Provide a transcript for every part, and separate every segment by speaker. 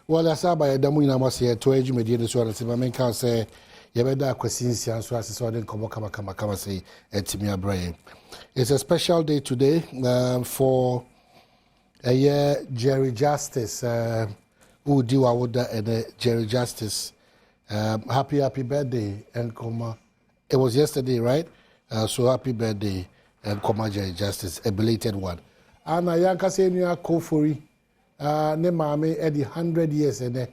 Speaker 1: Well, as I buy a damu in a mass here to edge me, dear, so as my main can say, Yabeda Quesinsia, so as I didn't come say, Etimia Brain. It's a special day today for a year Jerry Justice, who do Awoda and Jerry Justice. Happy birthday, and comma. It was yesterday, right? So happy birthday, and comma Jerry Justice, a belated one. And I can say, you are Kofuri. Ne maame edi 100 years ene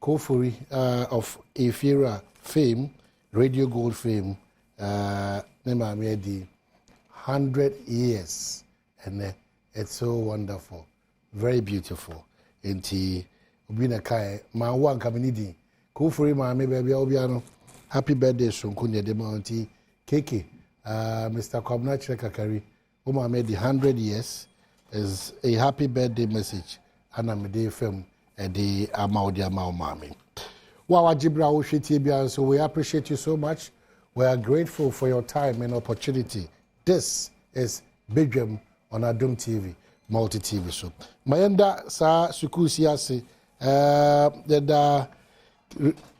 Speaker 1: Kofuri of Efira fame, Radio Gold fame. Ne maame edi 100 years ene. It's so wonderful, very beautiful. Enti ubina kai ma wan kaminidi Kofuri maame baby obiano. Happy birthday Shunkunya de Mounty Keke. Mr. Kwabna Chekakari. O maame edi 100 years. Is a happy birthday message and I'm a day film a day amount mami. Wow, Jibra Ushiti, so we appreciate you so much. We are grateful for your time and opportunity. This is Badwam on Adom TV, multi TV show. Mayenda sa sukusiasi the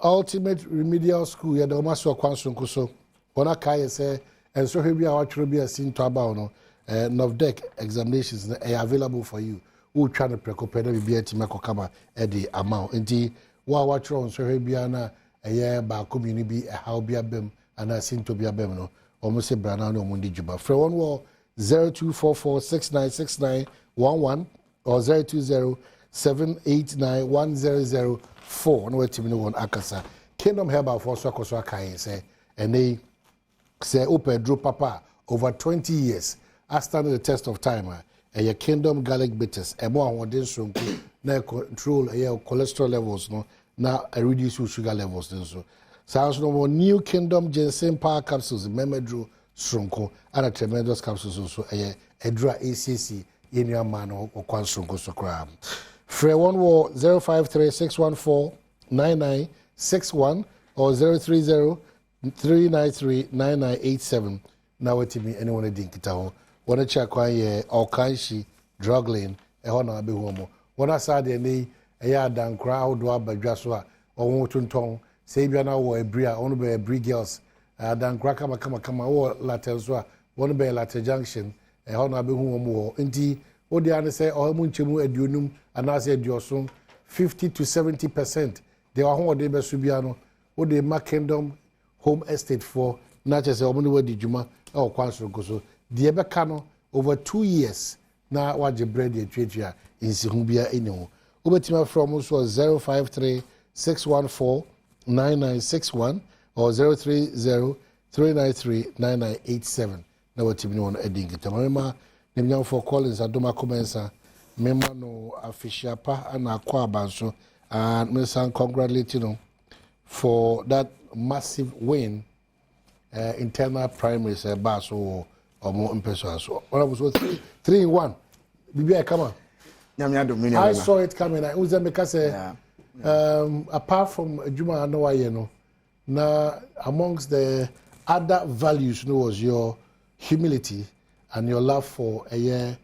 Speaker 1: ultimate remedial school ya the Omaso Kwansunku so. Ona kai say and so here we are actually be a sin to about no. Novdec examinations are available for you. Who trying to prepare to be a team kama the amount. Indeed, what watch on so Biana a year by community a how be a bem and I seem to be a bem no almost a brand no mundi juba. For one wall 0244696911 or 0207891004. No team no one akasa. Kingdom Herbal for Swakoswa Kai say and they say open drew papa over 20 years. I stand the test of time. A Kingdom garlic bitters, a more on this room, now control cholesterol levels, no, now I reduce sugar levels. So, sounds no more new Kingdom ginseng power capsules, Memedro Strunko, and a tremendous capsules also a dry ACC in your man or Kwan Strunko so crab. Free one war 053-614-9961 or 030-393-9987. Now it me anyone didn't get out. Wanna check why or kanshi drug lane a honor be homo. Wanna say the knee a yard and crowd do up by Joshua or won't tongue, say you now or a bria, only by a brie girls, dan crackama come or latelswa, one by latte junction, a honor be homo. Indeed, what the other say or munchimu edunum and I said your son 50 to 70%. They are home de Besubiano, what they mark Kingdom home estate for, not just a woman word did you or Quanso Goso. The Ebekano over 2 years now what you bread the trade here in Sihumbia Inu. Ubetima from us was 053-614-9961 or 030-393-9987. Now what you want adding it. Remember, name for Collins Adoma Comensa, member no official pa and aqua banso and Mr. Congratulate you for that massive win internal primaries basso. Or more impressive. So, I was 3-1. Bibi, come on. I saw it coming. I was because apart from Juma and now amongst the other values, was your humility and your love for the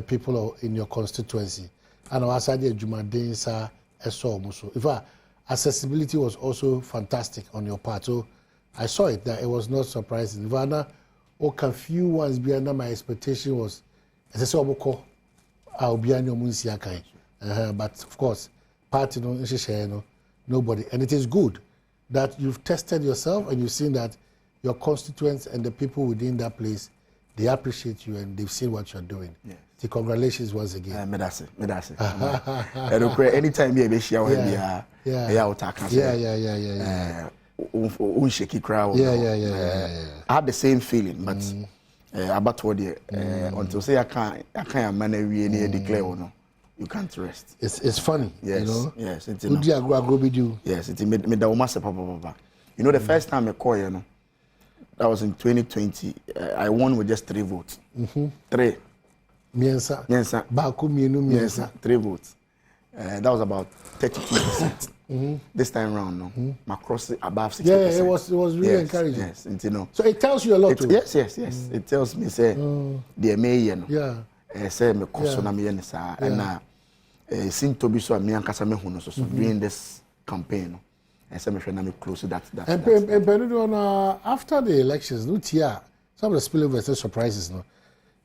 Speaker 1: people in your constituency. And outside the Juma days, I saw also. In fact, accessibility was also fantastic on your part. So I saw it that it was not surprising. A few ones beyond my expectation was, as I said, I'll be on your Munsiakai. But of course, party no, nobody. And it is good that you've tested yourself and you've seen that your constituents and the people within that place, they appreciate you and they've seen what you're doing. Yeah. So congratulations once again.
Speaker 2: Medase. Anytime you share unshaky crowd. I had the same feeling, but about what until say I can't manage declare or no. You can't rest.
Speaker 1: It's funny.
Speaker 2: Yes.
Speaker 1: You know?
Speaker 2: Yes. It's
Speaker 1: Yes.
Speaker 2: It made the almost papa. You know the first time I call that was in 2020. I won with just 3 votes. 3. Miensa.
Speaker 1: Baku mienu miensa.
Speaker 2: 3 votes. That was about 32%. This time round, no, across above 60%.
Speaker 1: Yeah, it was really encouraging.
Speaker 2: Yes, you know.
Speaker 1: So it tells you a lot.
Speaker 2: Yes. It tells me say the may
Speaker 1: yeah.
Speaker 2: Say me koso na me and seem to be so me and Kasame Huno so during this campaign. And some of them close to that.
Speaker 1: And after the elections, some of the spillovers and surprises. No,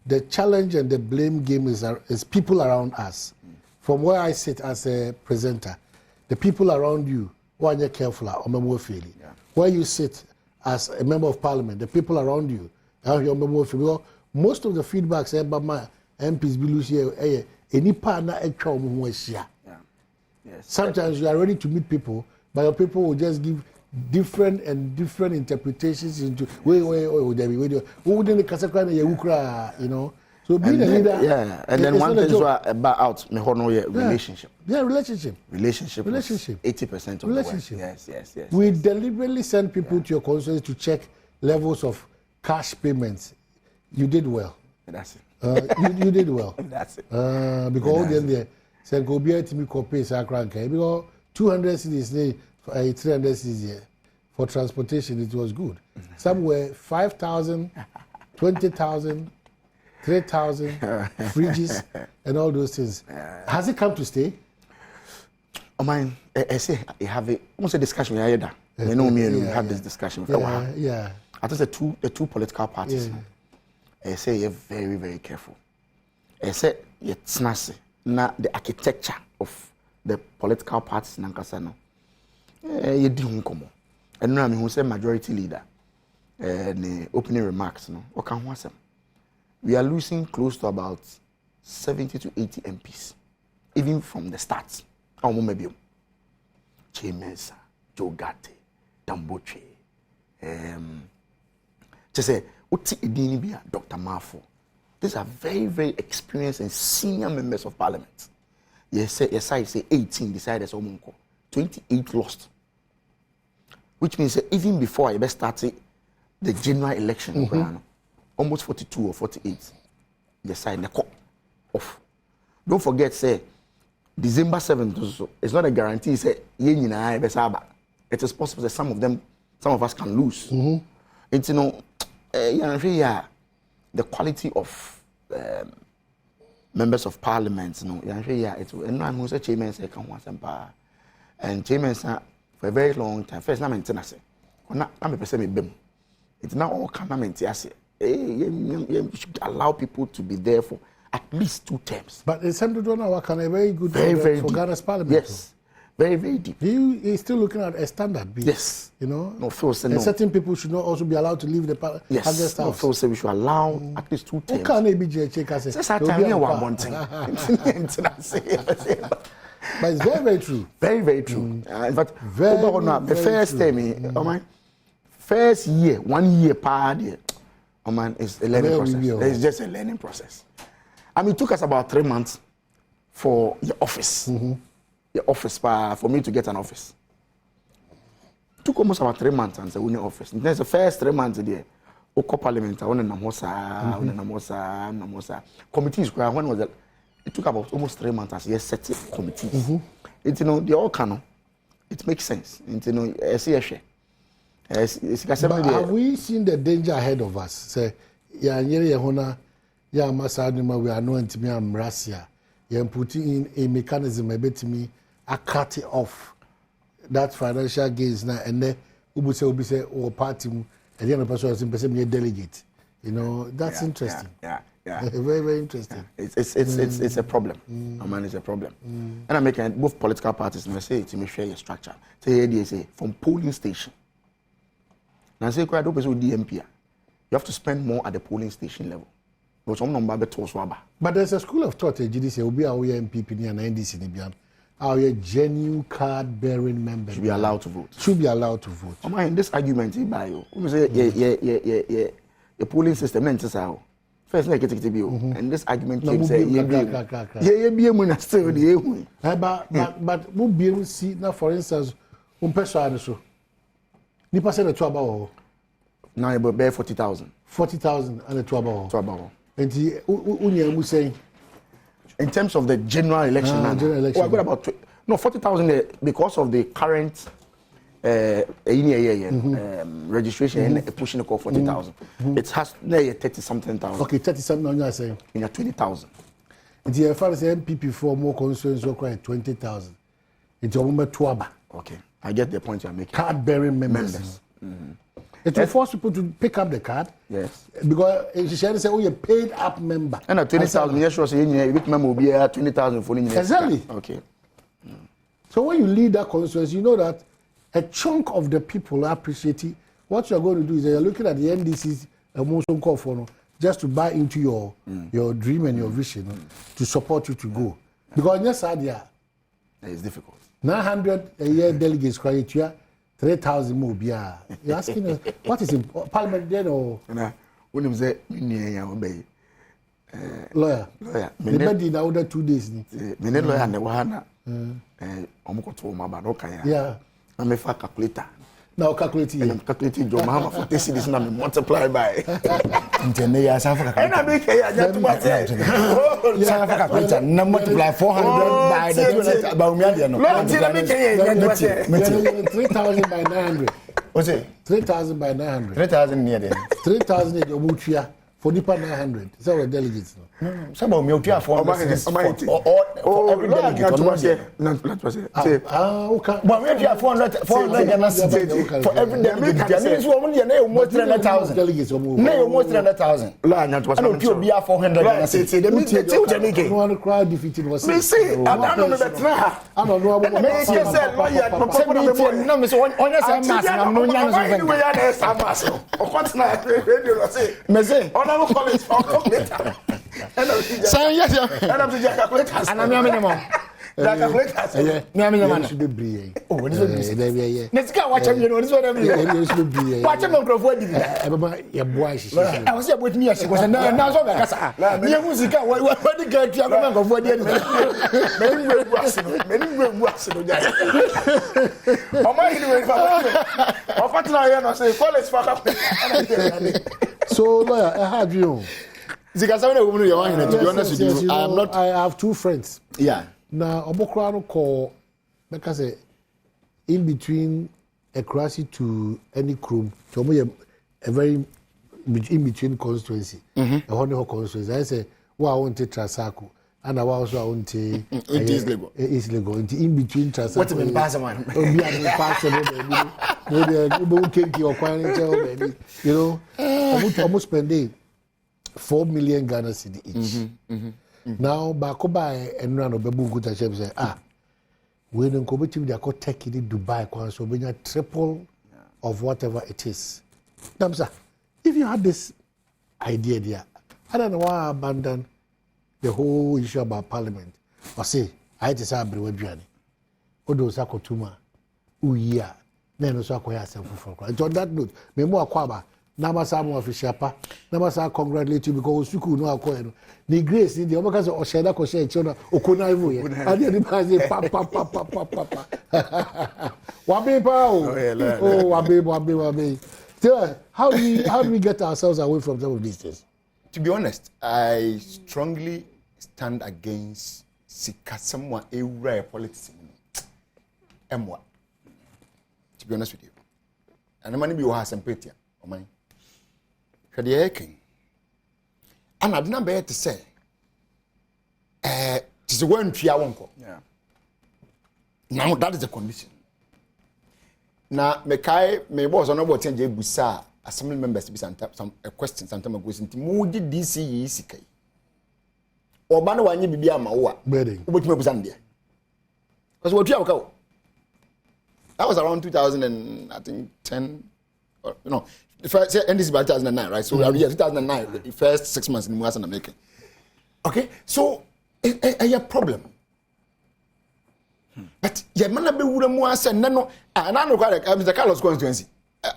Speaker 1: the challenge and the blame game is people around us. From where I sit as a presenter, the people around you, why you're careful, where you sit as a member of parliament, the people around you, most of the feedbacks about my MPs be losing any partner sometimes you are ready to meet people, but your people will just give different interpretations into you know. So being a leader,
Speaker 2: and then one thing about out relationship.
Speaker 1: Yeah, relationship.
Speaker 2: Relationship. 80% of
Speaker 1: relationship.
Speaker 2: The work. Yes.
Speaker 1: We deliberately send people to your consulate to check levels of cash payments. You did well.
Speaker 2: That's it.
Speaker 1: You did well.
Speaker 2: That's it.
Speaker 1: Because then they said go be to me copy because 200 cedis, 300 cedis for transportation. It was good. Somewhere 5,000, 20,000. 3,000 fridges and all those things. Has it come to stay?
Speaker 2: Oh man, I say I have almost a discussion with Ayeda. You know me, we have this discussion.
Speaker 1: Yeah.
Speaker 2: I think the two political parties. I say you're very, very careful. I say you're snazzy. Now the architecture of the political parties in Ankasano. You do come. And now I'm who say majority leader. The opening remarks, no. What can one say? We are losing close to about 70 to 80 MPs, even from the start. Maybe Chimensa, Joe Gatti, Damboche, just say, Dr. Marfo. These are very, very experienced and senior members of parliament. Yes, I say 18 decided as Omunko, 28 lost. Which means that even before I started the general election, almost 42 or 48, the side the cut off. Don't forget, say December 7th. It's not a guarantee. Say it is possible that some of us can lose. It's the quality of members of parliament. I'm who say chairman say can want and chairman for a very long time. First, I'm it's now all kind you should allow people to be there for at least 2 terms.
Speaker 1: But it's something to can a very good
Speaker 2: for
Speaker 1: Ghana's parliament.
Speaker 2: Yes, very, very deep.
Speaker 1: He's still looking at a standard.
Speaker 2: Yes.
Speaker 1: You know?
Speaker 2: No,
Speaker 1: and certain people should not also be allowed to leave the parliament.
Speaker 2: Yes. No, so we should allow at least 2 terms.
Speaker 1: Who can be JHK? But it's very, very true.
Speaker 2: Very, very true. In fact, the first time, first year, 1 year per year. Oh man, it's a learning process. It's just a learning process. I mean, it took us about 3 months for your office. Your office, for me to get an office. It took almost about 3 months and the office. And then the first 3 months there, Oko Parliament, I want Namosa. Committees, when was it? It took about almost 3 months as yes, set committees. It's they all can. It makes sense. I see a share.
Speaker 1: But have we seen the danger ahead of us? Say, we are not in Russia. You're putting in a mechanism, to cut it off that financial gains now, and then we say, or party, and the other person is delegate. You know, that's interesting.
Speaker 2: Yeah.
Speaker 1: Very, very interesting.
Speaker 2: It's a problem. Man, it's a problem. And I'm making both political parties, and I say to me, share your structure. Say, from polling station. Now, say, you have to spend more at the polling station level.
Speaker 1: But there's a school of thought, GDC, will be our MPP and NDC, our genuine card-bearing members
Speaker 2: should be allowed to vote.
Speaker 1: In
Speaker 2: this argument, the polling system, first, like it and this argument came saying,
Speaker 1: but we'll be able to see now, for instance, Nipa said the 12 hour.
Speaker 2: Now about bear 40,000.
Speaker 1: 40,000 and the 12 hour.
Speaker 2: 12 hour.
Speaker 1: And the saying
Speaker 2: in terms of the general election.
Speaker 1: General election.
Speaker 2: I got about 40,000 because of the current registration and pushing the call 40,000. It has 30 something thousand.
Speaker 1: Okay, 30 something now you are saying.
Speaker 2: 20,000.
Speaker 1: It's your first MPP for more constituency so quite 20,000. It's your moment to
Speaker 2: Okay, I get the point you're making.
Speaker 1: Card bearing members. It will force people to pick up the card.
Speaker 2: Yes.
Speaker 1: Because she said, "Oh, you're paid up member."
Speaker 2: And a 20,000, yes, sure, you which member will be 20,000 for
Speaker 1: exactly.
Speaker 2: Okay.
Speaker 1: So when you lead that constituency, you know that a chunk of the people appreciate it. What you're going to do is you're looking at the NDC's emotion call for just to buy into your dream and your vision to support you to go. Because yes, idea
Speaker 2: it's difficult.
Speaker 1: 900 a year delegates credit you 3,000 more. You're asking us what is in Parliament then or
Speaker 2: when you say
Speaker 1: lawyer. The bed in order 2 days.
Speaker 2: Many lawyer and the one yeah. I'm a calculator.
Speaker 1: Now calculating.
Speaker 2: I'm calculating your mama for this is not multiply by.
Speaker 3: And I make a multiply 400 by the about
Speaker 1: 3,000 by 900.
Speaker 3: What's it?
Speaker 1: 3,000 by 900.
Speaker 3: 3,000 near there.
Speaker 1: 3,000 Obuchia for Nipa 900. So we're delegates.
Speaker 3: Some of me are for every delegate.
Speaker 1: Okay.
Speaker 3: But we have 400 for every delegate. That means we only almost 300,000
Speaker 1: delegates.
Speaker 3: No, almost 300,000. I don't be 400.
Speaker 1: No one crowd defeated was.
Speaker 2: Me see, I don't know better.
Speaker 1: I don't know about
Speaker 2: Me say lawyer,
Speaker 3: no, Miss one I'm not
Speaker 1: should be brave.
Speaker 3: Oh, what is it?
Speaker 1: Yeah.
Speaker 3: Let's go watch him, you know, this one. Watch him on what did
Speaker 1: your boy.
Speaker 3: I was with me as she was now so Casa. Near music, what the girl to go for the
Speaker 1: So, lawyer, I have you.
Speaker 3: To be honest with you, I am not.
Speaker 1: I have 2 friends.
Speaker 3: Yeah.
Speaker 1: Now, Obokrano call, because in between a Krasi to any crew, to a very in between constituency, a wonderful constituency. I say, well, I want to Trasaku, and I also want to
Speaker 3: East Lego.
Speaker 1: In between Trasaku.
Speaker 3: What's the passman?
Speaker 1: You know, almost spending 4 million Ghana cedi each. Now, Bakoba and Rano Babu Guta say, we don't go to the take in Dubai, so we have triple of whatever it is. Namsa, if you had this idea there, I don't know why I abandon the whole issue about Parliament. Or say, I had to say, Brewebiani. Odo Sakotuma, Uya, then also acquire self for. And on that note, Memo Aquaba. Namasa mo official pa namasa congratulate you because suku no akọ no the grace the oboka so osheda ko share chona okona ivo ye ade ni ba say pa wabe pa wabe so how do we get ourselves away from some of these things?
Speaker 3: To be honest, I strongly stand against sikasama ewura politics emwa. To be honest with you, and money be has sympathy o man hwede yakin and adna be to say this one twa wonko.
Speaker 2: Yeah.
Speaker 3: Now that is the condition. Na me boss on about change busa assembly members be some question sometime ago sinti mu di DCE sikai oba na wanye bibia ma wo a obetuma busa ndia because what you have that was around 2010 or no the first and this is about 2009, right? So yeah, 2009 the first 6 months in Muasa America. Okay, so a problem. But yeah, man be wura Muasa no and I know quite Mr. Carlos constituency.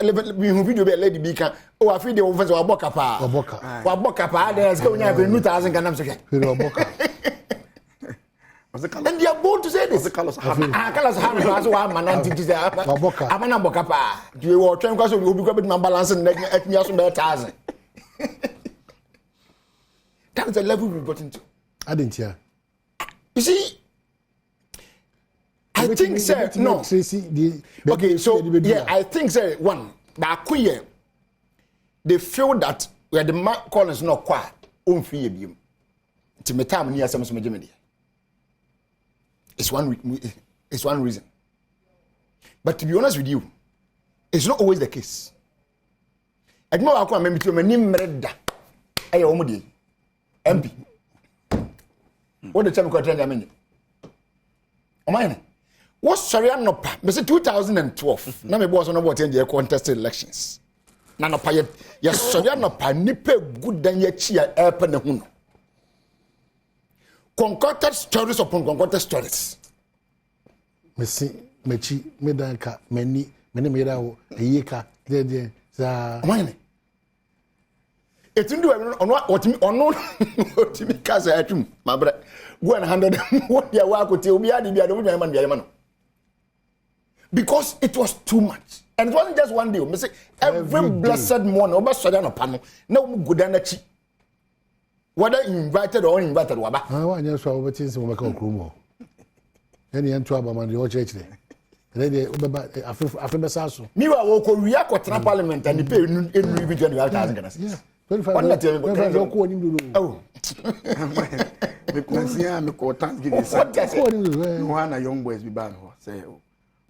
Speaker 3: We video be lady be can I feel the offense wa boka pa there's going to be 2,000 Ghana so and they are bold to say this. Carlos has one man and say Amana boka pa you were trying because we be going to balance at me as 1,000. That is the level we got into.
Speaker 1: I didn't hear.
Speaker 3: You see, I think sir no. Okay, so yeah, I think sir one that they feel that where the Collins not quiet on free to me time near some Jimmy. It's one reason. But to be honest with you, it's not always the case. I know I come to my name Mereda. I omudi MP. What the time got I mean? O mine. What Sharia no pa? Me say 2012. Na me boss no about the contested elections. Na no pa ye Sharia no pa nipa good dan ye chia airpen ne hu no. Concocted stories upon concocted stories.
Speaker 1: Me see mechi me danka meni me ra wo eyeka de za
Speaker 3: mine. Etundu ono otimi kaza atum my brother go and handle what dia wa kote obi ade bia de wunyan man bia no. Because it was too much. And it wasn't just one day. Me say every blessed morning oba soja no pa no na wo goda na chi. Whether invited or uninvited waba.
Speaker 1: Ah wa nya so obetin se mo meka okrumo. Eni entu abama de o church there. Then obeba afi besa so.
Speaker 3: Mi wa wo ko wi akotena parliament and pay enu bi 20,000 Ghana.
Speaker 1: Yeah. 25. Oh.
Speaker 2: Because yeah, me ko Thanksgiving. One of young boys be ban ho say o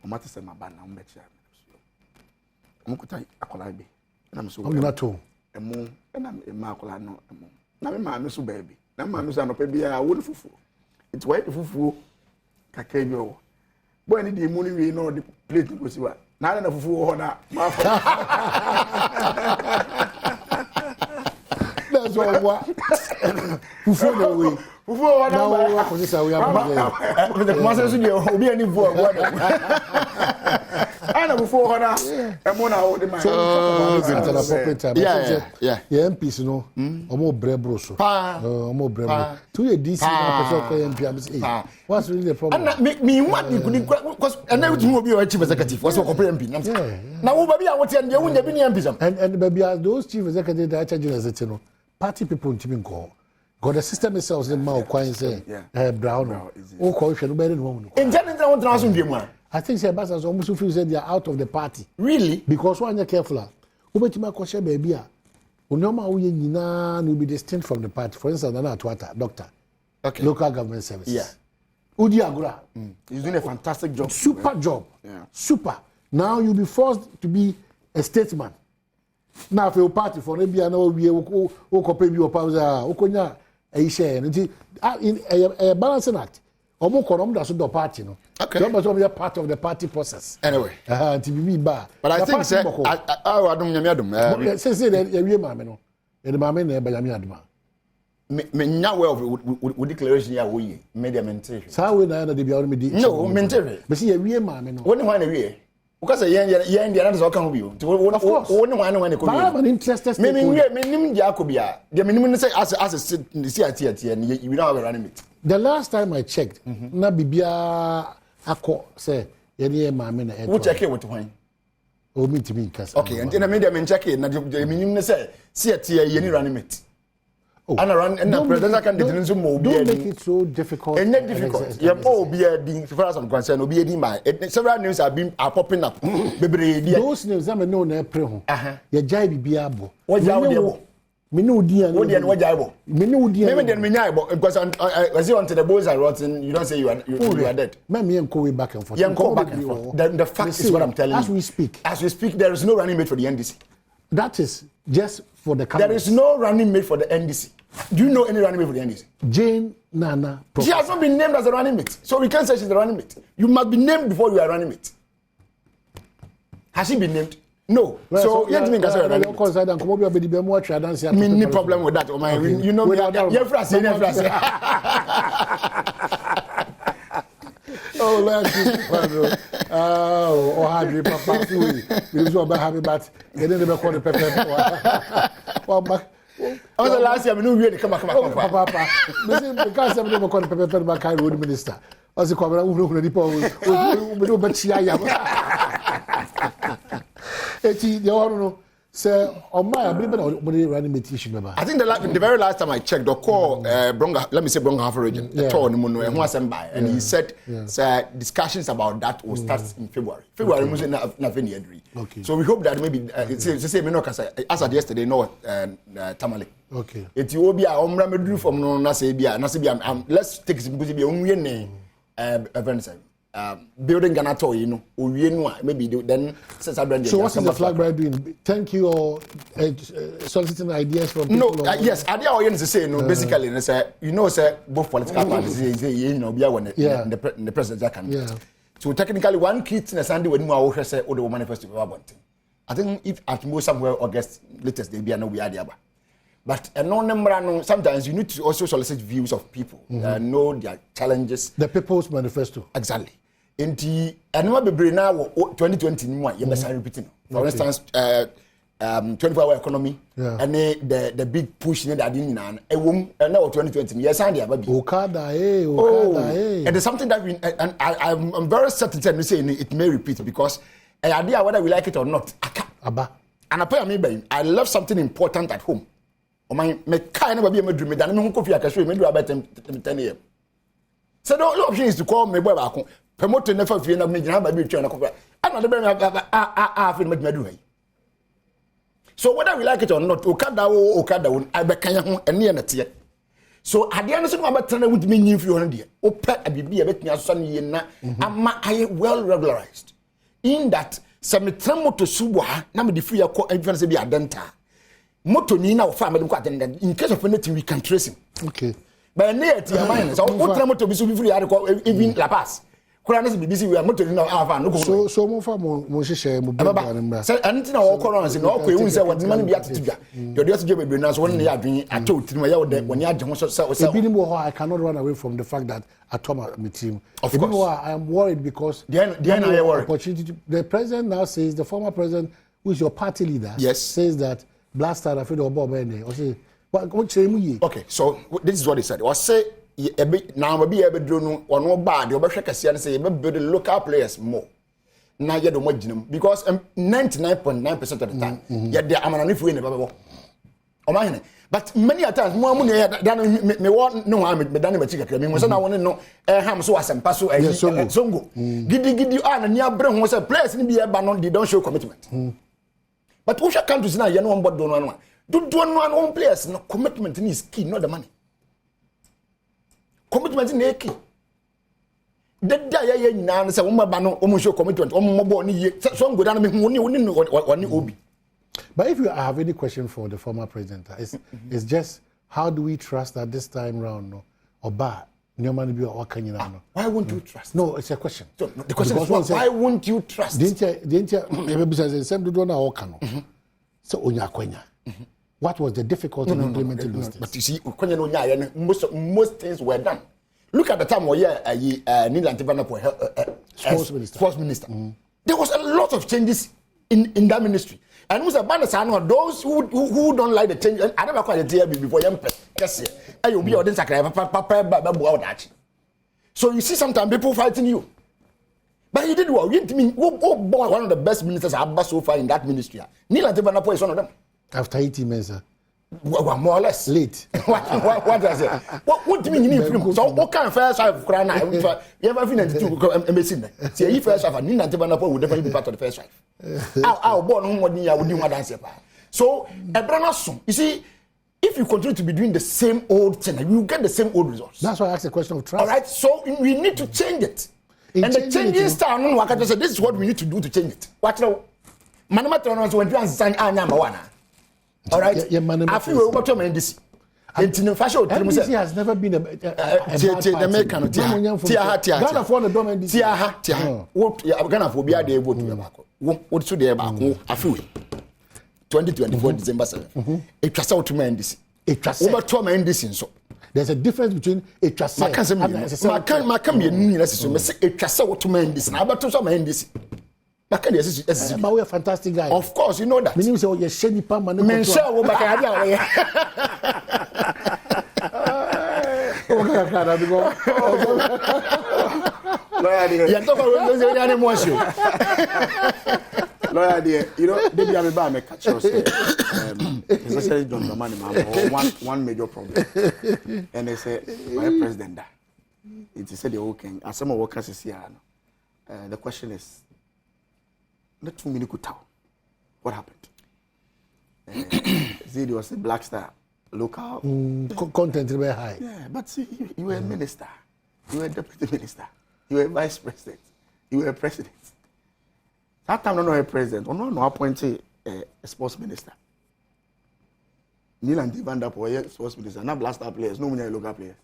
Speaker 2: mate say ma ban na mo becha. Mo kuta akola bi. Na me so.
Speaker 1: I'm not to.
Speaker 2: Emu na me ma akola no emu. Na me ma me so baby. Na ma me so no pe bia wo fufu. It's white fufu kakra bi o. Boy ni di money we no the plate go si wa. Na na fufu ho na ma
Speaker 1: that's what fufu no we
Speaker 3: fufu ho na
Speaker 1: wa ko say we am
Speaker 3: there the commander so dey obi ani fu o ana fufu ho na e mo na ho de man
Speaker 1: yeah MPs no omo brebro so omo brebro to your DC na person ko MP am say what's really the problem
Speaker 3: me what you could because and everything will be your chief executive was your corporate MP now wo baby a what and you wunya bi ni MP sam
Speaker 1: and baby as those chief executive that charge as no party people ntimi nko God the system itself is ma kwan say brown o ko hwe no be no no
Speaker 3: in general want to ask you
Speaker 1: I think say Basas almost feel say they are out of the party
Speaker 3: really
Speaker 1: because when you careful obetima ko share baby a onoma wo ye nyina no be distinct from the party for instance na atwata doctor local government service Udi Agura
Speaker 2: he's doing a fantastic job
Speaker 1: super job super now you be forced to be a statesman now for your party for no bia na o wie o kopa bi o pausa o konya e share nti in a balancing act omo konom da so do party no you must be a part of the party process
Speaker 3: anyway
Speaker 1: nti bibi ba
Speaker 3: but I think say adom nyame adom
Speaker 1: say ya wie maame no e de maame na e ba nyame adom
Speaker 3: me nya well with declaration ya wo yi media maintain
Speaker 1: sa we na de bia o me di
Speaker 3: no maintain
Speaker 1: me say ya wie maame no
Speaker 3: woni hwan na wie because yen dia na so kan bi o woni hwan na hwan na ko bi
Speaker 1: I'm interested
Speaker 3: me nim dia ko bia dia me nim ne say as see atia ne you don't have a running mate
Speaker 1: the last time I checked na bibia akọ say ye ne maame na e
Speaker 3: wo check it with hwan
Speaker 1: o meet me kasa
Speaker 3: okay and na media me check it na me nim ne say see atia ye ne running mate and run and the president can didn't so mo
Speaker 1: don't make it so difficult
Speaker 3: and not difficult yeah oh be a ding for us on concern obi edi my several names are popping up bebre
Speaker 1: those names am no na pre ho ya jai bibia bo
Speaker 3: what ya wo dey
Speaker 1: me no odi an
Speaker 3: what dey what jai bo
Speaker 1: me no odi an
Speaker 3: me dey me nyai bo because as you until the boys are rotten you don't say you are dead
Speaker 1: me enko way back and forth
Speaker 3: the fact is what I'm telling you as we speak there is no running mate for the NDC
Speaker 1: that is just for the cabinet.
Speaker 3: There is no running mate for the NDC. Do you know any running mate for the NDC?
Speaker 1: Jane Nana.
Speaker 3: She has not been named as a running mate. So we can't say she's a running mate. You must be named before you are a running mate. Has she been named? No.
Speaker 1: Well,
Speaker 3: so you mean that's a running mate. No problem with that. You know, you're free.
Speaker 1: Oh, let's oh, Hadri, Papa, you was about happy, but they didn't call the pepper.
Speaker 3: I was the last year, I knew really come back,
Speaker 1: Papa. Because I'm never called the pepper back, I road minister. As a cover, who know the people who but she I am. The So, on my, I believe when running meditation.
Speaker 3: I think the very last time I checked, the call, let me say Bronga region, the tour and he said discussions about that will start in February. February was nothing yet.
Speaker 1: Okay.
Speaker 3: So we hope that maybe as of yesterday, no Tamale.
Speaker 2: Okay.
Speaker 3: Ethiopia, Omra from Nasibia, let's take it because be only name building Ganato, you know, maybe then.
Speaker 1: So what is the flag bearer doing? Thank you or soliciting ideas from people?
Speaker 3: No, yes, idea audience is saying no. Basically, you know, both political parties, you know, be when the president can. Yeah. So technically, one key thing is Sunday when we are say, "Oh, the manifesto we want." I think if at most somewhere August latest they be no we are there. But sometimes you need to also solicit views of people, know their challenges.
Speaker 1: The People's Manifesto.
Speaker 3: Exactly. In the annual be now 2020 you must repeating. For instance, 24-hour economy and the big push in that in now 2020 yes and
Speaker 1: Okada
Speaker 3: and there's something that we and I'm very certain to say it may repeat because idea whether we like it or not
Speaker 1: Abba.
Speaker 3: And I love something important at home. My kind of be a dream than me coffee I can show you maybe about 10 years. So the option is to call me back. Promote never feel na me jina ba bi twa na kofa another be feel me do. So whether we like it or not okada I be kan ho ene na te. So ade an so no abetra with me nyin fi ho de opa abibi e betumi aso na ye na ama I well regularized in that some tramoto subo ha na me de free akọ even say bi adenta moto ni na ofa me de ko adenta in case of anything we can trace him.
Speaker 1: Okay.
Speaker 3: But near to your mind so o tramoto bi so bi free even La Paz. So mo
Speaker 1: fa mo hihye mo
Speaker 3: be say anything na wo koron say no ko ehun say what man bi atitibia you just give me na so won na ya dwen ato tirim ya wo de woni agye ho so
Speaker 1: I cannot run away from the fact that Atoma my team.
Speaker 3: Of course.
Speaker 1: I am worried because the president now says, the former president, who is your party leader, says that Blaster afraid of Bob or say
Speaker 3: okay, so this is what he said. Or say now be able to know or no bad you better say you build the local players more. Now you don't because 99.9% of the time yet they are if we never but many times more money than me want no me than me chika me so na won no ham so asempa so zongo gidi na nia bre ho say players ni be e ba no they don't show commitment but who should come to say you no board do no do players no commitment is key not the money. Commitment is key. That day you na say wo ba no o show commitment o mo bo ni so go down me hu ni obi.
Speaker 1: But if you have any question for the former president, it's just how do we trust that this time round no oba
Speaker 3: why won't you trust?
Speaker 1: No, it's a question.
Speaker 3: So, the question is why won't you trust?
Speaker 1: Didn't so what was the difficulty in implementing those things?
Speaker 3: But you see, most things were done. Look at the time where sports minister. There was a lot of changes in that ministry. And who's a banner those who don't like the change. I never quite a before you you'll be on this. So you see sometimes people fighting you. But he did well. One of the best ministers I've so far in that ministry. Nila Tebanapo is one of them.
Speaker 1: After 18 months,
Speaker 3: well, more or less.
Speaker 1: Late.
Speaker 3: What does it? What do you mean you need film? So what kind of first wife cry now? You ever been to embassy? See, if first wife, Nila Tebanapo would definitely be part of the first wife. Our born home would do one dance. So, you see, if you continue to be doing the same old thing, you get the same old results.
Speaker 1: That's why I asked a question of trust.
Speaker 3: All right, so we need to change it. And the changing style, this is what we need to do to change it. Watch now. Manama Toronto when you answer Anyamawana. All right, I feel we're going to end this.
Speaker 1: NDC has never been a bad party. Ghana for the dome NDC.
Speaker 3: What Ghana for be able to what should they back? I feel 2024 December 7th. It was out to me NDC. It was over to me NDC. So
Speaker 1: there's a difference between a trust and a but we are fantastic guys.
Speaker 3: Of course, you know that.
Speaker 1: Meaning say you shady palm and
Speaker 2: lawyer there, you know, they be able to catch us. Especially John Dramani, one major problem. And they say, my president, it is said the whole king, and some of workers is here. The question is, not too many could tell. What happened? Zidi was a black star, local.
Speaker 1: Content very high.
Speaker 2: Yeah, but see, you were a minister, you were a deputy minister, you were a vice president, you were a president. That time, no a president, or no appointed a sports minister. Neil and Van Der Poel, sports minister, not black star players, no many local players.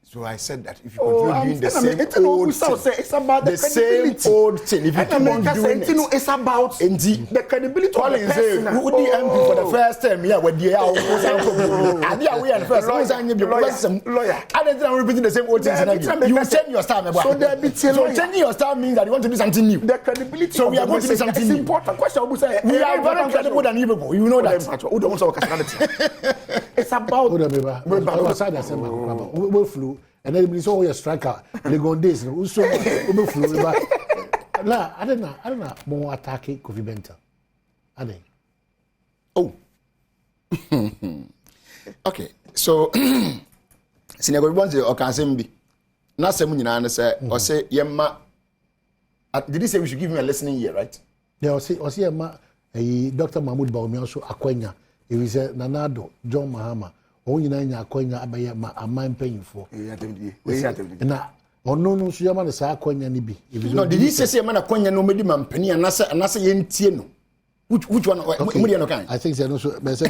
Speaker 3: So I said that if you continue doing the same old thing,
Speaker 2: it's about the
Speaker 3: same old thing. If you keep on doing it,
Speaker 2: it's about the credibility of the person.
Speaker 3: Who the MP for the first time? Yeah, when the first lawyer. I don't repeating the same old things. You change your style. So changing your style means that you want to do something new.
Speaker 2: The credibility.
Speaker 3: So we are going to do something new.
Speaker 2: Important question.
Speaker 3: We are very credible than you people. You know that.
Speaker 2: It's about.
Speaker 1: And then we saw your striker. They go this. Also, I don't know. More attacking Kofi Benta. Are they?
Speaker 3: Oh. Okay. So, Sinago wants to Okansembi. Not someone you answer or say, Yemma. Did he say we should give him a listening ear, right?
Speaker 1: Yeah, or say, Dr. Mahmoud Baumi also Akwenya. He said, Nanado, John Mahama. Only na akwenya abaya ma aman panyimfo na ono no so yama na sa akwenya ni bi
Speaker 3: no did he say man akwenya no medi man pani anase yentie no which one no kan
Speaker 1: I think they no so be say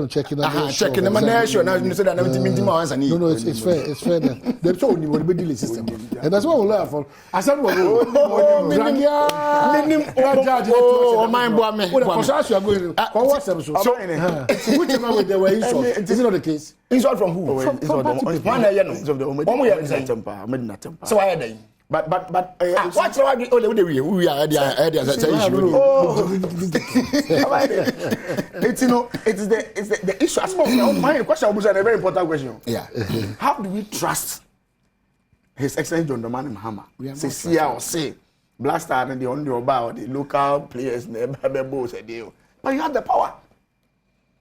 Speaker 1: check na
Speaker 3: check na man sure na so that na minti ma answer ni
Speaker 1: no it's fair dem so oni we be deal system and that's what we learn from asan wo minim
Speaker 3: oh my boy me
Speaker 1: for sure you are going for what so which one with the way insult is it not the case
Speaker 3: insult from who
Speaker 2: from
Speaker 3: one year no so why then but watch how we are there
Speaker 2: it's it's the issue as my question was a very important question.
Speaker 3: Yeah.
Speaker 2: How do we trust His Excellency John Dramani Mahama? Say or say Blaster and the only about the local players never deal. But you have the power.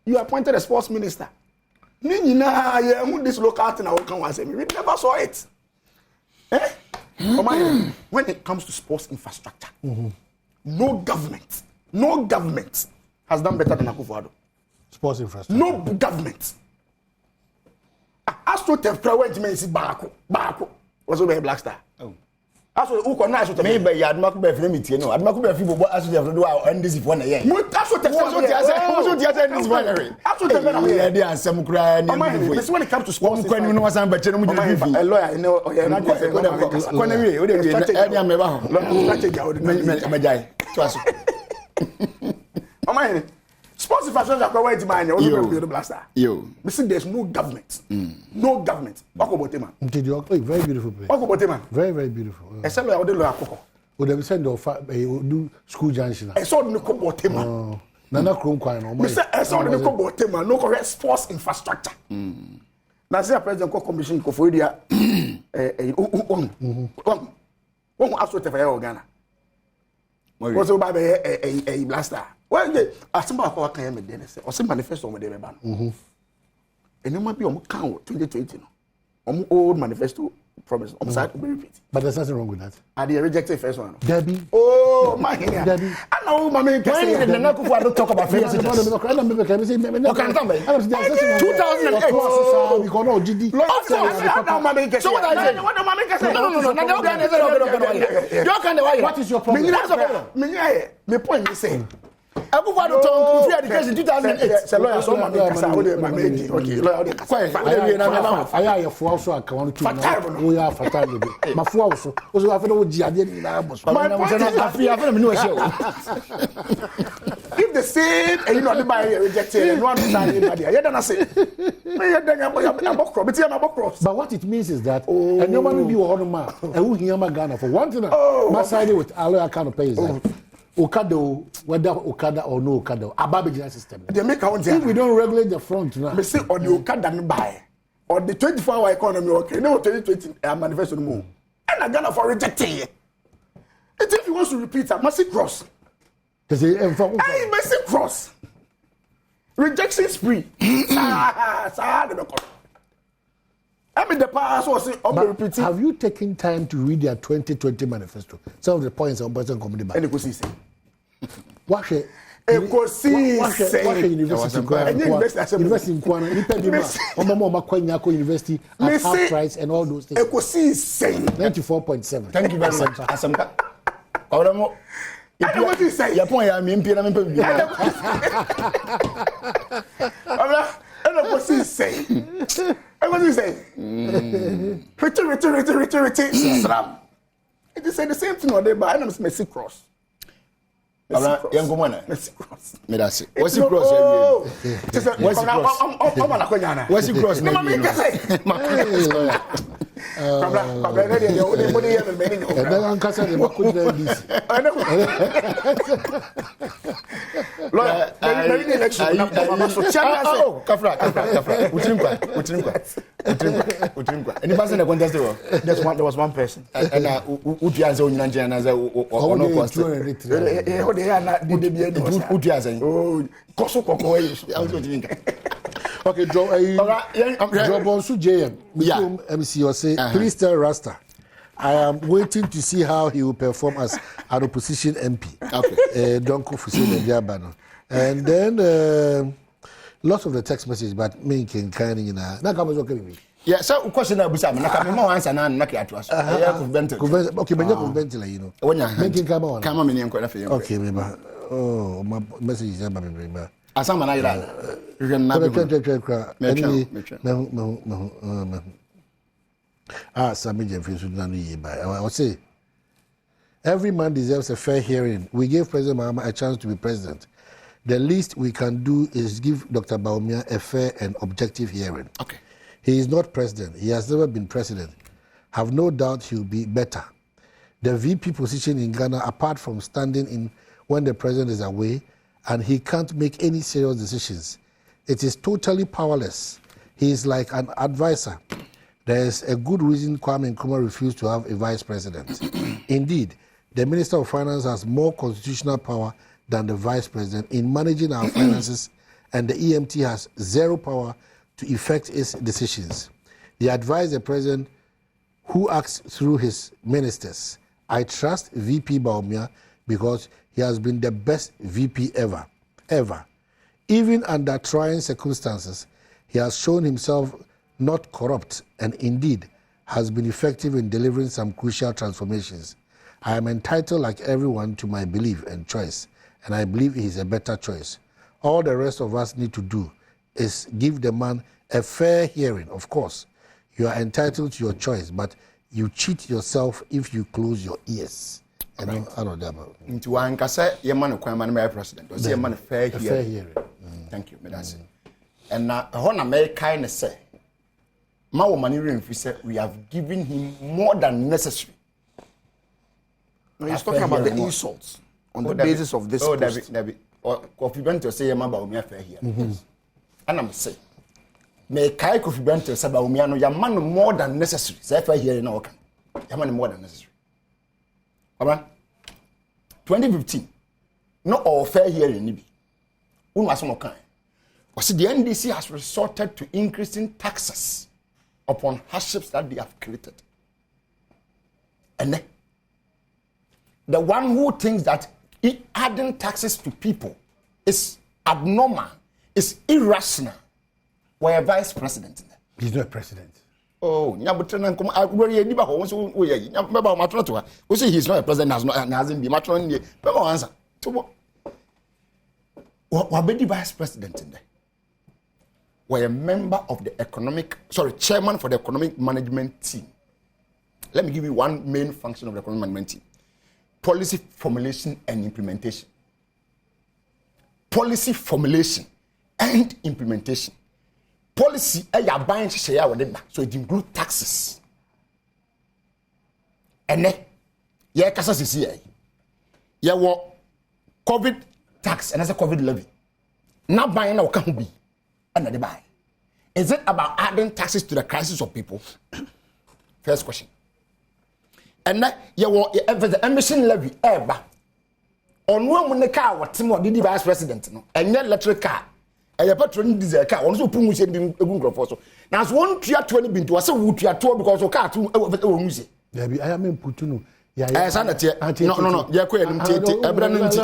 Speaker 2: You appointed a sports minister. This local thing I will say. We never saw it. When it comes to sports infrastructure, no government has done better than Akufo-Addo.
Speaker 1: Sports infrastructure.
Speaker 2: No government. AstroTurf went to see Baako was over a Black Star. Aso who can AstroTurf?
Speaker 3: Maybe you had not be free meet no. Had not be free but AstroTurf do end this one year.
Speaker 2: AstroTurf
Speaker 3: this one year. AstroTurf we dey ansem kura ni.
Speaker 2: When it comes to sports,
Speaker 3: one kwani no wasan ba che no mu dey
Speaker 2: a lawyer no na
Speaker 3: kwani we o dey e dey ameba ho. Majai. To aso.
Speaker 2: Sports infrastructure went to mine. You Blaster.
Speaker 3: Yo.
Speaker 2: Me see there's no government. No government. Wakobotema.
Speaker 1: Very beautiful place.
Speaker 2: Wakobotema.
Speaker 1: Very, very beautiful.
Speaker 2: Except we do Akoko.
Speaker 1: We dem send do school junction.
Speaker 2: I saw no Kobotema.
Speaker 1: Nana Krom Kwan no.
Speaker 2: Me say I saw no Kobotema, no correct sports infrastructure. Na say president ko commission ko for dia one aso te for Ghana. What's about a Blaster? Well, I think about what can I say. Or some manifesto on the ban. And you might be on count 2020. Old manifesto promise. Side to be repeated.
Speaker 1: But there's nothing wrong with that.
Speaker 2: I did rejected first one.
Speaker 1: Debbie.
Speaker 2: Oh, my
Speaker 1: Debbie.
Speaker 2: I know, my man.
Speaker 3: When did the Nakufu talk about free citizens?
Speaker 1: I can't come back.
Speaker 3: 2008.
Speaker 2: So what I say? No.
Speaker 1: What is your problem?
Speaker 2: Me point me say.
Speaker 3: Akufo-Addo talk free education 2008.
Speaker 2: Say lawyer so man kasa wo dey ma meji. Okay, lawyer dey kasa.
Speaker 1: Aya ya fo so aka won tu. We are fatal be. Ma fo so. O so afa no ji ade ni na boss.
Speaker 3: My point is afa me no show.
Speaker 2: If the same and you know the buy rejected no one say anybody. You don't say. Me you dey abokro. Be am abokro.
Speaker 1: But what it means is that and no one be wo ma. E hu hiyama Ghana for one thing. My side with allow account of pay is like Okada, whether Okada or no Okada, Ababijina system.
Speaker 2: They make our own.
Speaker 1: If we don't regulate the front now,
Speaker 2: we say on the Okada and buy, or the 24-hour economy, okay, no 2020 manifesto no more. And I'm gonna for rejecting it. If he wants to repeat, I must say cross. Hey, must say cross. Rejection spree. I mean, the past was repeating.
Speaker 1: Have you taken time to read their 2020 manifesto? Some of the points on person comedy back.
Speaker 2: And it was easy.
Speaker 1: What
Speaker 2: university
Speaker 1: in Kwana, university at half price and all those things. 94.7.
Speaker 3: Thank you very much. Asamka. Oramo.
Speaker 2: I know what you say.
Speaker 3: Ya point ya me mpia na mpa bi.
Speaker 2: I know what you say. What do you say? Return. Slam. It is the same thing on there, but I know Messi cross.
Speaker 3: Young woman.
Speaker 2: Messi cross.
Speaker 3: Medasi. What's the cross? What's the cross? What's the cross?
Speaker 2: There was one person.
Speaker 3: And
Speaker 1: okay, Joe Bonsu JM. MC will say, please tell Rasta, I am waiting to see how he will perform as an opposition MP. Okay. Donko Fusine Diabano. And then lots of the text message, but me can kind of na come okay with me.
Speaker 3: Yeah, so question na busa na come mo answer na na kiatu aso.
Speaker 1: Okay, benja conventional, you know. Making come on.
Speaker 3: Come on me nko na fe.
Speaker 1: Okay, remember. Oh, my message is about me.
Speaker 3: Asama na ira.
Speaker 1: I would say every man deserves a fair hearing. We gave President Mahama a chance to be president. The least we can do is give Dr. Bawumia a fair and objective hearing.
Speaker 3: Okay.
Speaker 1: He is not president. He has never been president. Have no doubt he'll be better. The VP position in Ghana, apart from standing in when the president is away, and he can't make any serious decisions. It is totally powerless. He is like an advisor. There is a good reason Kwame Nkrumah refused to have a vice president. Indeed, the Minister of Finance has more constitutional power than the vice president in managing our finances, and the EMT has zero power to effect its decisions. They advise the president who acts through his ministers. I trust VP Bawumia because he has been the best VP ever. Even under trying circumstances, he has shown himself not corrupt and indeed has been effective in delivering some crucial transformations. I am entitled, like everyone, to my belief and choice, and I believe he is a better choice. All the rest of us need to do is give the man a fair hearing. Of course, you are entitled to your choice, but you cheat yourself if you close your ears. I don't know about
Speaker 3: into one kasa your man president or say man fair
Speaker 1: hearing.
Speaker 3: Thank you, Medasi. And now on America and say my woman we have given him more than necessary.
Speaker 2: No, he's talking about the insults on the basis of this post.
Speaker 3: Or Kofi Bento say yama Bawumia fair here. And I'm say me kai Kofi Bento say Bawumia no your man more than necessary. Say fair here na okay. Your man more than necessary. Alright. 2015. No all fair hearing ni bi. Unu aso kan. O see the NDC has resorted to increasing taxes upon hardships that they have created. And the one who thinks that adding taxes to people is abnormal, is irrational. We're a vice president.
Speaker 1: He's not president.
Speaker 3: Oh, he's not a president. Hasn't been we're vice president in there. We're a member of the chairman for the economic management team. Let me give you one main function of the economic management team. Policy formulation and implementation. Policy formulation and implementation. Policy, so it includes taxes. And then, COVID tax and as a COVID levy. Now buying our can be another buy. Is it about adding taxes to the crisis of people? First question. and that you want the emission levy eba on one when the car what Timo did vice president no and yet electric car and your patron diesel car also put much in the now as one tier 20 bin to us a wood tier 2 because of car to music
Speaker 1: there be I am putuno
Speaker 3: no ya ko em tete ebra no nti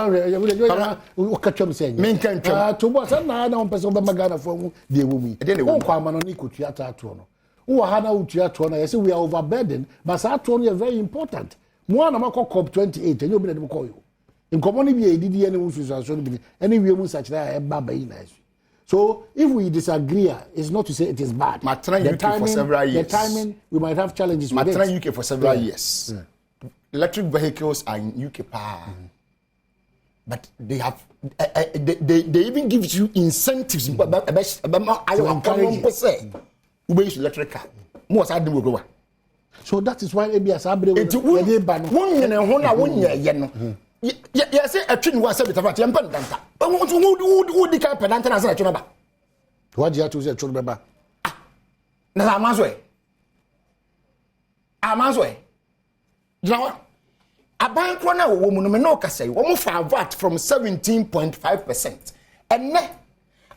Speaker 1: o ka twam say
Speaker 3: men kan twam
Speaker 1: to bo san na on person be magana fo de wo mu o kwa ma no ni ko tua ta to no wo ha na utua to no yes we are overburdened but that to no is very important mo na makọ cop 28 enyo bi na dem ko yo nkomo ni bi edidi ene wo susuaso ni bi ene wie mu sachira e ba yi na so if we disagree it's not to say it is bad
Speaker 3: the timing, for several years
Speaker 1: the timing we might have challenges with
Speaker 3: it UK for several years electric vehicles are in UK power but they have they even give you incentives about Ube use electric car. Most of them will go.
Speaker 1: So that is why ABS abre
Speaker 3: we dey ban. One na no. You say a twin was a bit of a temper danta. But who the car pedanta na say twin ba.
Speaker 1: What do you have to say twin ba?
Speaker 3: Na amazwe. Amazwe. Now aban kwa na wo mu no me no ka say wo mu fa VAT from 17.5%. And ne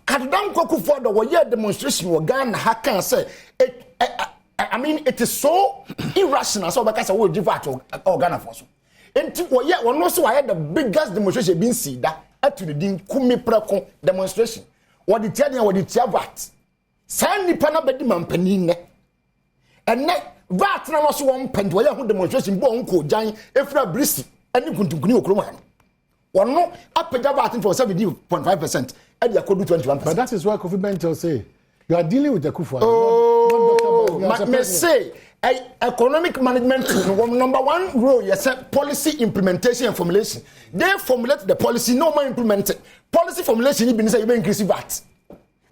Speaker 3: Adom for the way demonstration were Ghana can say I mean it is so irrational so because I will give out to Ghana for so. And one also I had the biggest demonstration being seen that at the din kumi preko demonstration. What the tell what the VAT. Sani pana bedi mampanine. And net VAT na also one pen where who demonstration bo unko jan efra brisi any kuntukuni okroma. One no up VAT for 70.5%. But
Speaker 1: that is why Kofi Bentel say you are dealing with the Kufu.
Speaker 3: Me say economic management number one role yes policy implementation and formulation. They formulate the policy, no more implement it. Policy formulation you say you increase VAT.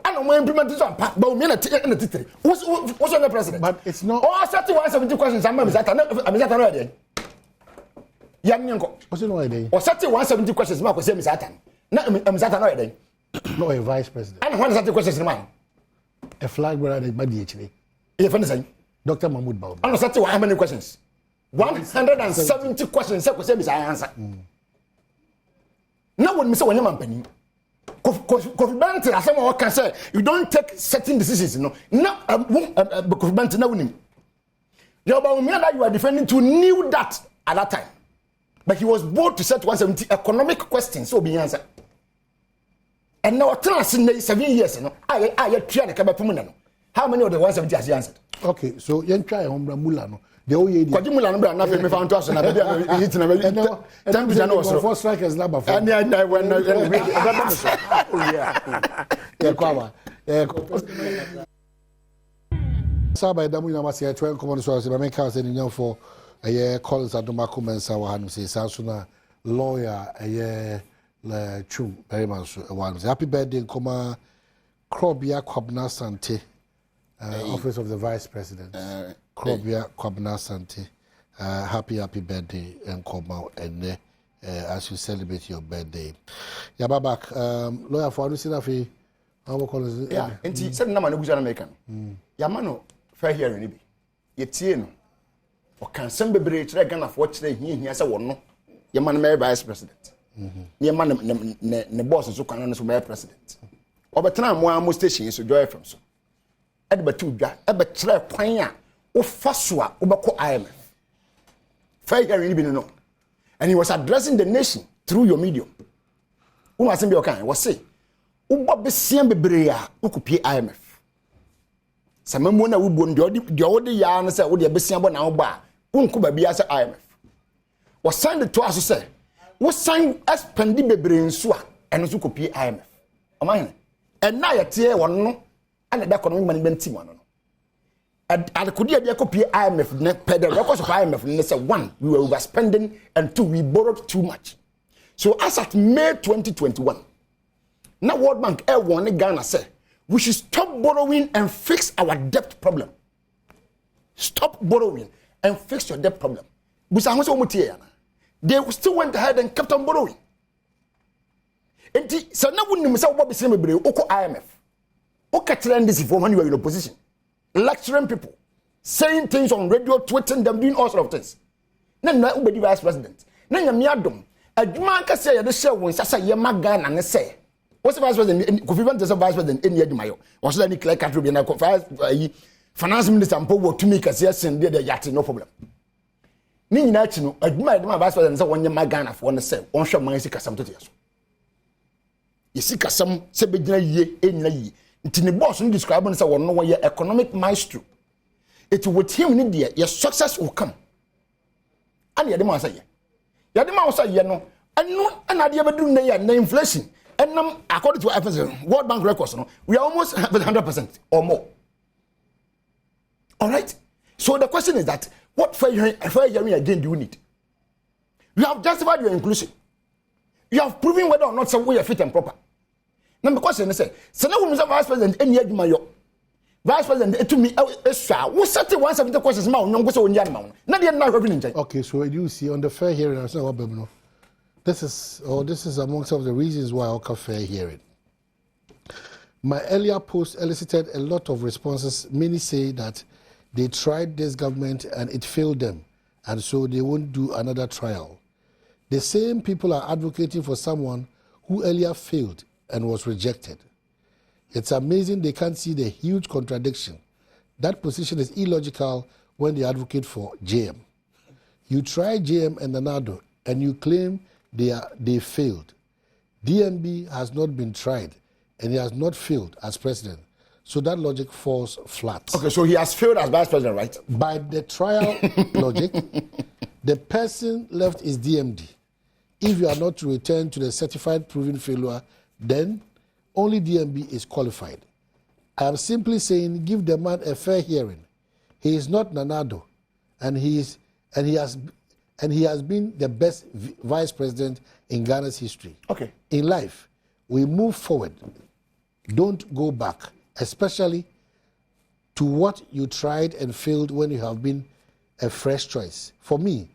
Speaker 3: I don't more implement it but we mean what's on the president?
Speaker 1: But it's not
Speaker 3: all 7170 questions I'm ready.
Speaker 1: What's no idea?
Speaker 3: Or 7170 questions Marco say Mr. I'm ready.
Speaker 1: No, a vice president.
Speaker 3: And what is that the question in mind?
Speaker 1: A flag bearer at DHD.
Speaker 3: If anything,
Speaker 1: Dr. Mahmoud Baum.
Speaker 3: I'm not how many questions? 170 questions. I answer. Now, when Mr. Wanyama Penny, Kofi Benton, as someone can say, you don't take certain decisions. No, Kofi Benton, no winning. You are defending to knew that at that time, but he was bold to set 170 economic questions. So be answered. And now, 7 years, no, I try to come back from how many of the 170 has answered?
Speaker 1: Okay, so you try Hombra Mulano. The OE.
Speaker 3: What you Mulano, nothing me found to us, and I did it.
Speaker 1: Four strikers number 4.
Speaker 3: And I went.
Speaker 1: Sabay damu na masi ya chwe nkomo so se make house ni nyam for Collins Adom Mpensenpensemu wa hanu say sansuna lawyer le chum very much one happy birthday nkoma Krobia Kwabna Sante office of the vice president Krobia Kwabna Sante happy birthday nkoma and as you celebrate your birthday ya babak lawyer for anu sinafi how Collins
Speaker 3: yeah enti said na manu guzana make ya mano fair hearing ni bi yetie no o kan sem bebre kire Ghana for kire hia se wono ya manu me vice president ne man ne boss so kan no so be president obetena mo station so joy from so ade batu dwa e be kire kwan a wo fa so a wo be ko IMF fair hearing bi no and he was addressing the nation through your medium who was be okay was say wo bob sian bebre a wo kopie IMF samamu na wo bo de wo de ya no say wo de be sian bo na wo ba wo nko ba bia say IMF was signed to us say we sign expendi bebre nso a eno so kopie IMF amane and na yete wonno ana da economic management team wonno at kodi de kopie IMF ne pedal record of IMF ne say one we were overspending and two we borrowed too much so as at May 2021 now World Bank warn Ghana say we should stop borrowing and fix our debt problem. Stop borrowing and fix your debt problem. They still went ahead and kept on borrowing. And so now when you say what is IMF, okay, trend this for when you are in opposition, lecturing people, saying things on radio, tweeting them, doing all sorts of things. na ubedi vice president na nyame adom adwuma kase ya de share won sasa ye maga na ne say what's vice president Kofi Bente vice president eni adwuma yo wo so da ni clear country bi na finance minister mpo wo tumi kase sen de yate no problem ni nyina chi no adwuma ya de vice president say wonye maga na fo ne say won hwe man si kasam to te so yesi kasam se begina yie enyina yie nti ne boss no describe no say won no ye economic maestro it with him ni there your success will come and yede ma say ye no anu ana de bedu na ye na inflation enam according to World Bank records no we are almost 100% or more. All right, so the question is that what fair hearing again do you need? You have justified your inclusion, you have proven whether or not some way are fit and proper. Now the question is say na wo vice president eni adwuma yo vice president to me eswa wo set 170 questions ma onyon go say onya ma na de na hwɛ ni nkyɛn. Okay, so you see on the fair hearing I say what no. This is among some of the reasons why I offer fair hearing. My earlier post elicited a lot of responses. Many say that they tried this government and it failed them, and so they won't do another trial. The same people are advocating for someone who earlier failed and was rejected. It's amazing they can't see the huge contradiction. That position is illogical when they advocate for JM. You try JM and Nanado and you claim they failed. DMB has not been tried and he has not failed as president. So that logic falls flat. Okay, so he has failed as vice president, right? By the trial logic, the person left is DMD. If you are not to return to the certified proven failure, then only DMB is qualified. I am simply saying give the man a fair hearing. He is not Nanado, and he has been the best vice president in Ghana's history. Okay. In life, we move forward. Don't go back, especially to what you tried and failed when you have been a fresh choice. For me,